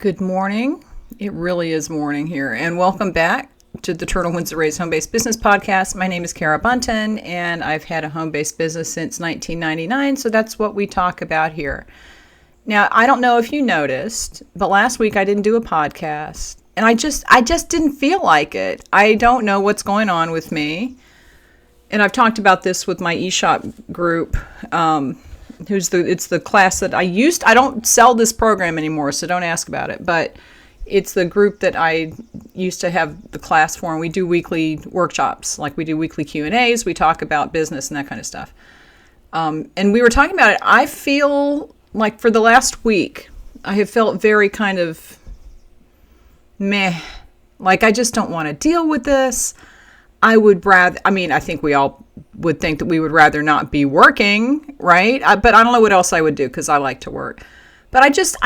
Good morning. It really is morning here. And welcome back to the Turtle Wins the Race Home-Based Business Podcast. My name is Kara Buntin, and I've had a home-based business since 1999, so that's what we talk about here. Now, I don't know if you noticed, but last week I didn't do a podcast, and I just didn't feel like it. I don't know what's going on with me. And I've talked about this with my eShop group, it's the class that I don't sell this program anymore, so don't ask about it, but it's the group that I used to have the class for, and we do weekly workshops, like we do weekly Q&As, we talk about business and that kind of stuff. And we were talking about it. I feel like for the last week, I have felt very kind of meh, like I just don't want to deal with this. I think we all would think that we would rather not be working, right? But I don't know what else I would do because I like to work. But I just,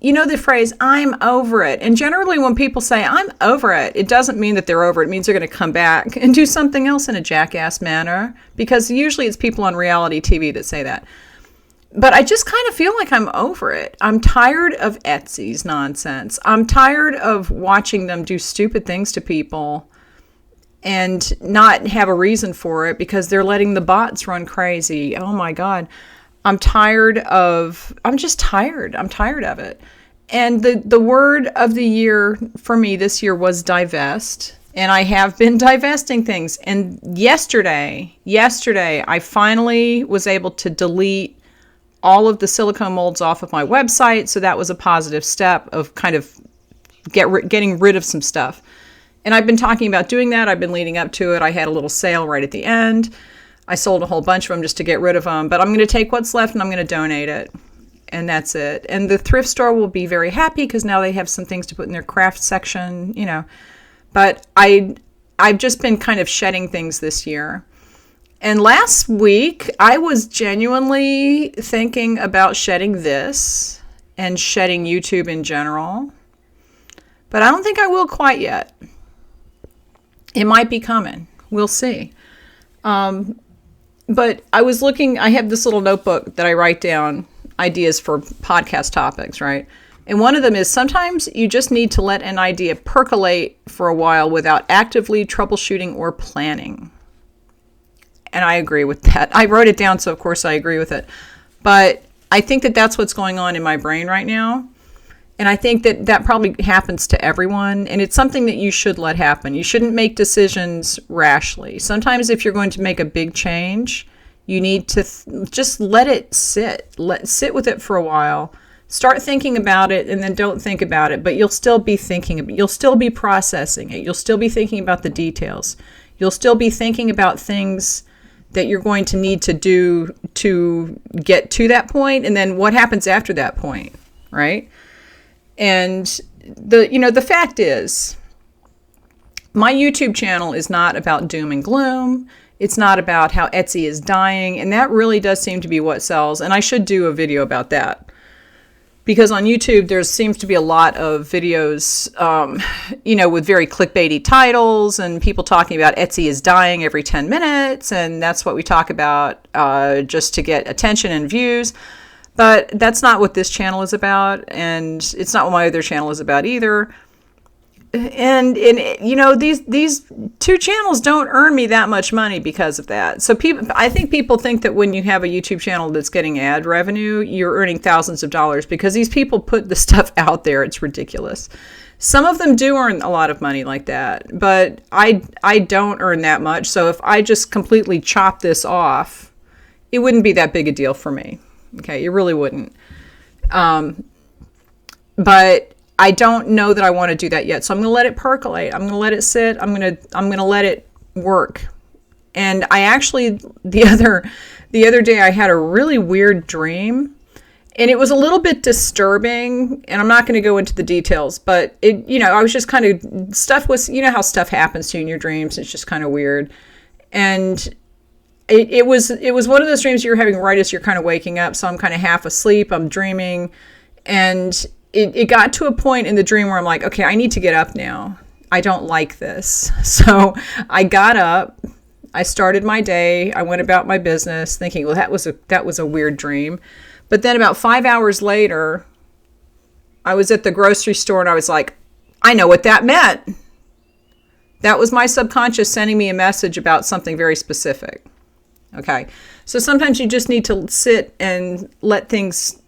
you know the phrase, I'm over it. And generally when people say, I'm over it, it doesn't mean that they're over it. It means they're going to come back and do something else in a jackass manner. Because usually it's people on reality TV that say that. But I just kind of feel like I'm over it. I'm tired of Etsy's nonsense. I'm tired of watching them do stupid things to people and not have a reason for it because they're letting the bots run crazy. Oh my God. I'm just tired. I'm tired of it. And the word of the year for me this year was divest. And I have been divesting things. And yesterday, I finally was able to delete all of the silicone molds off of my website. So that was a positive step of kind of getting rid of some stuff. And I've been talking about doing that. I've been leading up to it. I had a little sale right at the end. I sold a whole bunch of them just to get rid of them. But I'm going to take what's left and I'm going to donate it. And that's it. And the thrift store will be very happy because now they have some things to put in their craft section, you know. But I've just been kind of shedding things this year. And last week, I was genuinely thinking about shedding this and shedding YouTube in general. But I don't think I will quite yet. It might be coming. We'll see. But I was looking, I have this little notebook that I write down ideas for podcast topics, right? And one of them is sometimes you just need to let an idea percolate for a while without actively troubleshooting or planning. And I agree with that. I wrote it down, so of course I agree with it. But I think that that's what's going on in my brain right now. And I think that probably happens to everyone, and it's something that you should let happen. You shouldn't make decisions rashly. Sometimes if you're going to make a big change, you need to just let it sit. Sit with it for a while. Start thinking about it, and then don't think about it. But you'll still be thinking. You'll still be processing it. You'll still be thinking about the details. You'll still be thinking about things that you're going to need to do to get to that point, and then what happens after that point, right? And the fact is, my YouTube channel is not about doom and gloom. It's not about how Etsy is dying. And that really does seem to be what sells. And I should do a video about that. Because on YouTube, there seems to be a lot of videos, with very clickbaity titles and people talking about Etsy is dying every 10 minutes. And that's what we talk about just to get attention and views. But that's not what this channel is about, and it's not what my other channel is about either. And these two channels don't earn me that much money because of that. So I think people think that when you have a YouTube channel that's getting ad revenue, you're earning thousands of dollars because these people put the stuff out there. It's ridiculous. Some of them do earn a lot of money like that, but I don't earn that much. So if I just completely chop this off, it wouldn't be that big a deal for me. Okay, you really wouldn't. But I don't know that I want to do that yet. So I'm going to let it percolate. I'm going to let it sit. I'm going to let it work. And I actually the other day I had a really weird dream, and it was a little bit disturbing, and I'm not going to go into the details, but I was just kind of how stuff happens to you in your dreams. It's just kind of weird. And It was one of those dreams you're having right as you're kind of waking up. So I'm kind of half asleep. I'm dreaming. And it got to a point in the dream where I'm like, okay, I need to get up now. I don't like this. So I got up. I started my day. I went about my business thinking, well, that was a weird dream. But then about 5 hours later, I was at the grocery store and I was like, I know what that meant. That was my subconscious sending me a message about something very specific. Okay. So sometimes you just need to sit and let things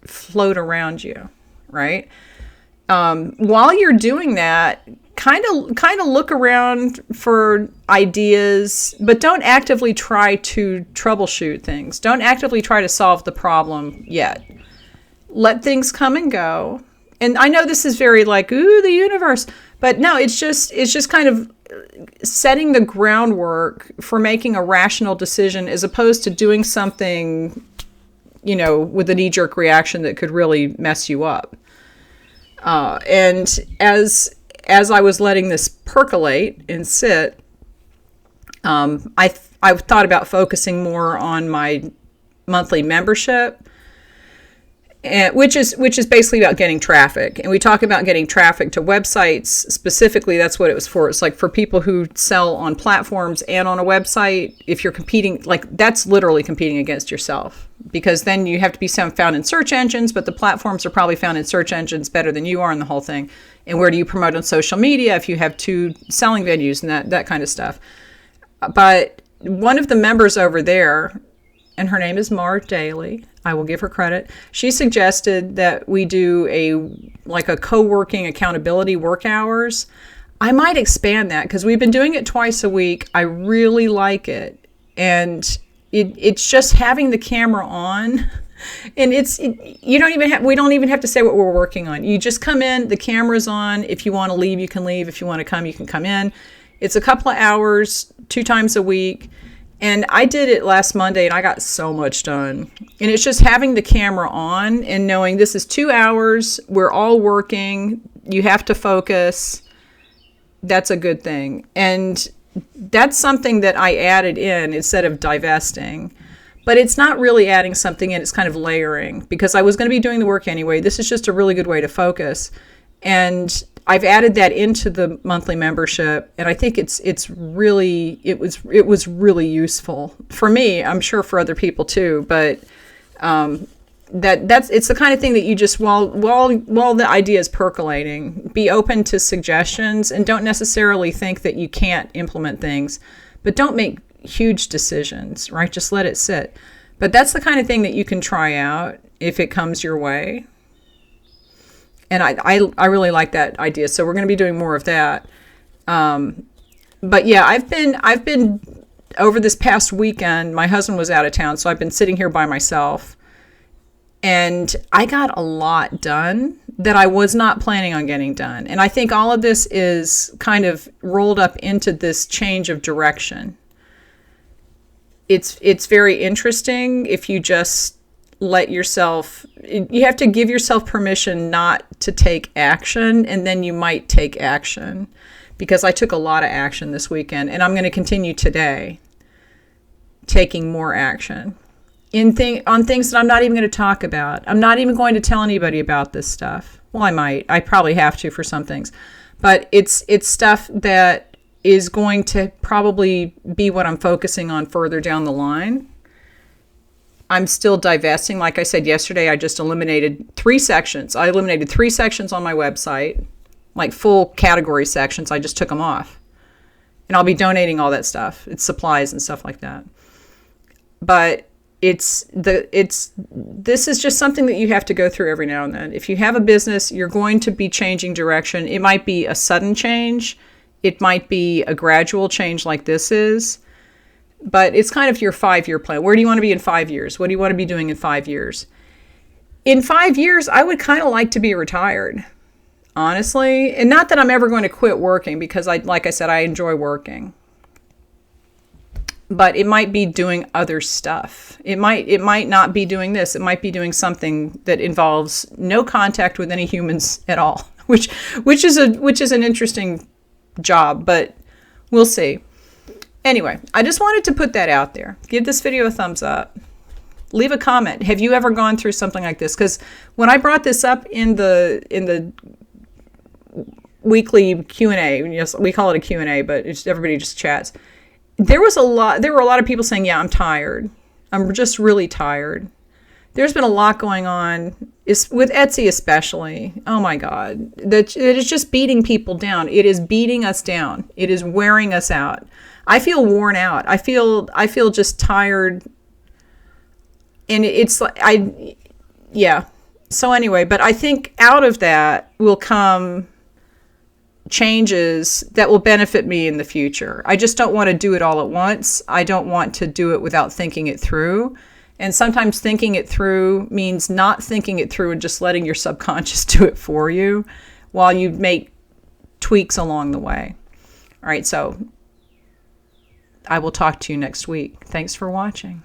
float around you, right? While you're doing that, kind of look around for ideas, but don't actively try to troubleshoot things. Don't actively try to solve the problem yet. Let things come and go. And I know this is very like, ooh, the universe, but no, it's just kind of setting the groundwork for making a rational decision as opposed to doing something, with a knee-jerk reaction that could really mess you up. And as I was letting this percolate and sit, I thought about focusing more on my monthly membership, which is basically about getting traffic. And we talk about getting traffic to websites specifically. That's what it was for. It's like for people who sell on platforms and on a website. If you're competing, like that's literally competing against yourself, because then you have to be found in search engines, but the platforms are probably found in search engines better than you are in the whole thing. And where do you promote on social media if you have 2 selling venues and that kind of stuff? But one of the members over there, and her name is Mar Daly, I will give her credit. She suggested that we do a co-working accountability work hours. I might expand that because we've been doing it twice a week. I really like it. And it's just having the camera on. And we don't even have to say what we're working on. You just come in, the camera's on. If you want to leave, you can leave. If you want to come, you can come in. It's a couple of hours, 2 times a week. And I did it last Monday and I got so much done. And it's just having the camera on and knowing this is 2 hours. We're all working. You have to focus. That's a good thing. And that's something that I added in instead of divesting. But it's not really adding something in. It's kind of layering because I was going to be doing the work anyway. This is just a really good way to focus. And I've added that into the monthly membership, and I think it was really useful for me. I'm sure for other people too, but it's the kind of thing that you just while the idea is percolating, be open to suggestions and don't necessarily think that you can't implement things, but don't make huge decisions, right? Just let it sit. But that's the kind of thing that you can try out if it comes your way. And I really like that idea. So we're going to be doing more of that. But yeah, I've been over this past weekend, my husband was out of town, so I've been sitting here by myself. And I got a lot done that I was not planning on getting done. And I think all of this is kind of rolled up into this change of direction. It's very interesting if you just let yourself, you have to give yourself permission not to take action, and then you might take action. Because I took a lot of action this weekend, and I'm going to continue today taking more action on things that I'm not even going to talk about. I'm not even going to tell anybody about this stuff. Well, I might. I probably have to for some things. But it's stuff that is going to probably be what I'm focusing on further down the line. I'm still divesting. Like I said yesterday, I just eliminated 3 sections. I eliminated 3 sections on my website, like full category sections. I just took them off. And I'll be donating all that stuff. It's supplies and stuff like that. But this is just something that you have to go through every now and then. If you have a business, you're going to be changing direction. It might be a sudden change. It might be a gradual change like this is. But it's kind of your 5-year plan. Where do you want to be in 5 years? What do you want to be doing in 5 years? In 5 years, I would kind of like to be retired, honestly. And not that I'm ever going to quit working, because like I said, I enjoy working. But it might be doing other stuff. It might not be doing this. It might be doing something that involves no contact with any humans at all, which is an interesting job, but we'll see. Anyway, I just wanted to put that out there. Give this video a thumbs up. Leave a comment. Have you ever gone through something like this? Because when I brought this up in the weekly Q&A, yes, we call it a Q&A, but everybody just chats. There were a lot of people saying, yeah, I'm tired. I'm just really tired. There's been a lot going on, is with Etsy especially. Oh my God, that it is just beating people down. It is beating us down. It is wearing us out. I feel worn out. I feel just tired, and it's like yeah. So anyway, but I think out of that will come changes that will benefit me in the future. I just don't want to do it all at once. I don't want to do it without thinking it through. And sometimes thinking it through means not thinking it through and just letting your subconscious do it for you while you make tweaks along the way. All right, so I will talk to you next week. Thanks for watching.